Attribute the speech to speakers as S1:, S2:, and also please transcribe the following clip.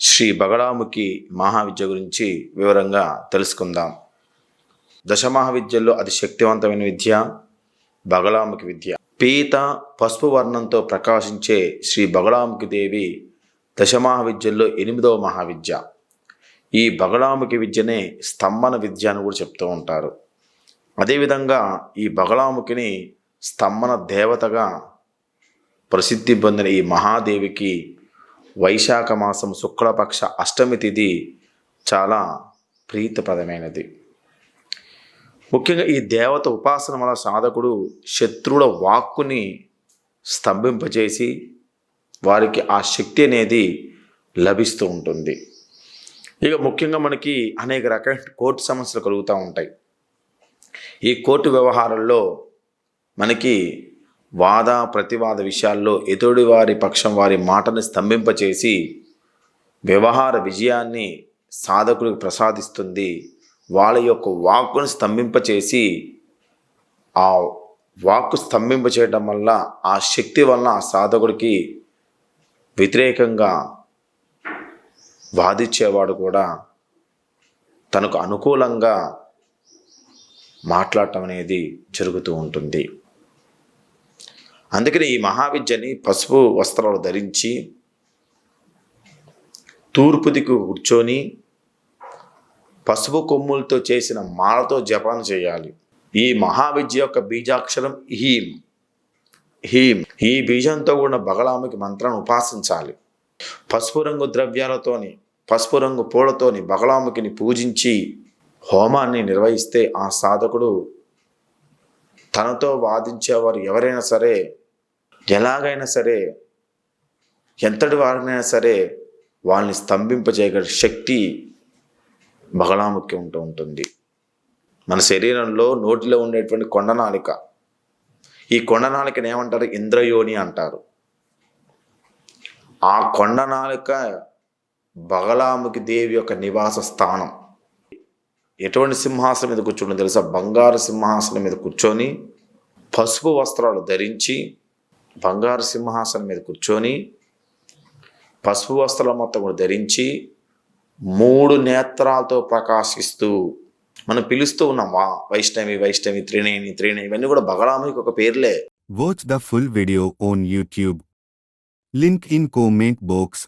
S1: శ్రీ బగళాముఖి మహావిద్య గురించి వివరంగా తెలుసుకుందాం. దశమహావిద్యల్లో అతి శక్తివంతమైన విద్య బగళాముఖి విద్య. పీత పసుపు వర్ణంతో ప్రకాశించే శ్రీ బగళాముఖి దేవి దశమహావిద్యల్లో 8వ మహావిద్య. ఈ బగళాముఖి విద్యనే స్తంభన విద్య అని కూడా చెప్తూ ఉంటారు. అదేవిధంగా ఈ బగళాముఖిని స్తంభన దేవతగా ప్రసిద్ధి పొందిన ఈ మహాదేవికి వైశాఖ మాసం శుక్లపక్ష అష్టమి తిథి చాలా ప్రీతిప్రదమైనది. ముఖ్యంగా ఈ దేవత ఉపాసన వల్ల సాధకుడు శత్రువుల వాక్కుని స్తంభింపచేసి వారికి ఆ శక్తి అనేది లభిస్తూ ఉంటుంది. ఇక ముఖ్యంగా మనకి అనేక రకాల కోర్టు సమస్యలు కలుగుతూ ఉంటాయి. ఈ కోర్టు వ్యవహారాల్లో మనకి వాద ప్రతివాద విషయాల్లో ఎదుటి వారి పక్షం వారి మాటని స్తంభింపచేసి వ్యవహార విజయాన్ని సాధకుడికి ప్రసాదిస్తుంది. వాళ్ళ యొక్క వాక్కును స్తంభింపచేసి ఆ వాక్కు స్తంభింపచేయడం వల్ల ఆ శక్తి వలన ఆ సాధకుడికి వ్యతిరేకంగా వాదించేవాడు కూడా తనకు అనుకూలంగా మాట్లాడటం అనేది జరుగుతూ ఉంటుంది. అందుకని ఈ మహావిద్యని పసుపు వస్త్రాలు ధరించి తూర్పు దిక్కు కూర్చొని పసుపు కొమ్ములతో చేసిన మాలతో జపం చేయాలి. ఈ మహావిద్య యొక్క బీజాక్షరం హీం. హీం ఈ బీజంతో కూడిన బగళాముఖి మంత్రాన్ని ఉపాసించాలి. పసుపు రంగు ద్రవ్యాలతోని పసుపు రంగు పూలతోని బగళాముఖిని పూజించి హోమాన్ని నిర్వహిస్తే ఆ సాధకుడు తనతో వాదించేవారు ఎవరైనా సరే, ఎలాగైనా సరే, ఎంతటి వారినైనా సరే వాళ్ళని స్తంభింపజేయగల శక్తి బగళాముఖి ఉంటూ ఉంటుంది. మన శరీరంలో నోటిలో ఉండేటువంటి కొండనాలిక, ఈ కొండనాలికని ఏమంటారు? ఇంద్రయోని అంటారు. ఆ కొండనాలిక బగళాముఖి దేవి యొక్క నివాస స్థానం. ఎటువంటి సింహాసనం మీద కూర్చోండి తెలుసా? బంగారు సింహాసనం మీద కూర్చొని పసుపు వస్త్రాలు ధరించి బంగారు సింహాసనం మీద కూర్చొని పసుపు వస్త్రాలు మొత్తం కూడా ధరించి 3 నేత్రాలతో ప్రకాశిస్తూ మనం పిలుస్తూ ఉన్నాం. వైష్ణవి, వైష్ణవి, త్రినేని, త్రినేని, ఇవన్నీ కూడా బగళాముఖికి ఒక పేర్లే.
S2: Watch the full video on YouTube. Link in comment box.